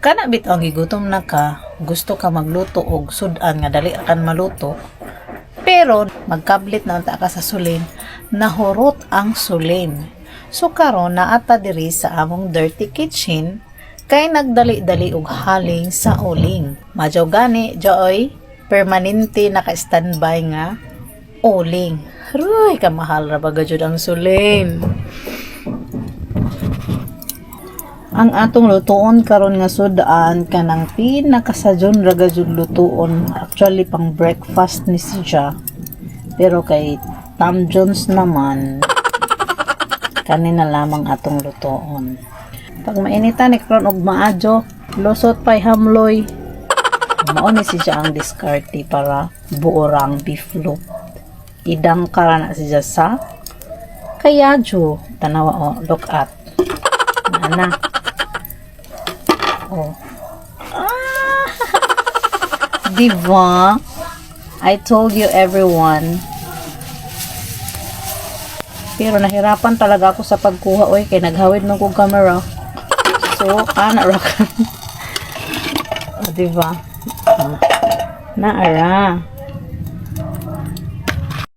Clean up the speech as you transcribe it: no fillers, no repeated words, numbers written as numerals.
Kana bitaw gigutom na ka, gusto ka magluto og sudan nga dali akan maluto. Pero magkablit na ta ka sa sulin, nahurot ang sulin. So karon naata diri sa among dirty kitchen kay nagdali-dali og haling sa uling. Madyaw gani joy permanente naka-standby nga uling. Ruy kamahal ra ba gajud ang sulin. Ang atong lutuon karon nga sudan kanang pinakasadyon ra gajud lutuon, actually pang breakfast ni siya. Pero kay Tom Jones naman kanina lamang atong lutuon. Pag mainitan ni karon og maadyo, lusot pay hamloy. Mao ni siya ang diskarte para buorang beef loop. Idang kara na siya sa kayadyo. Tanawa oh, look at. Ana. Oh. Ah! Diba? I told you everyone. Pero nahirapan talaga ako sa pagkuha oy kay naghawid man kong camera. So, ana ra ka. Oh, diba? Naara.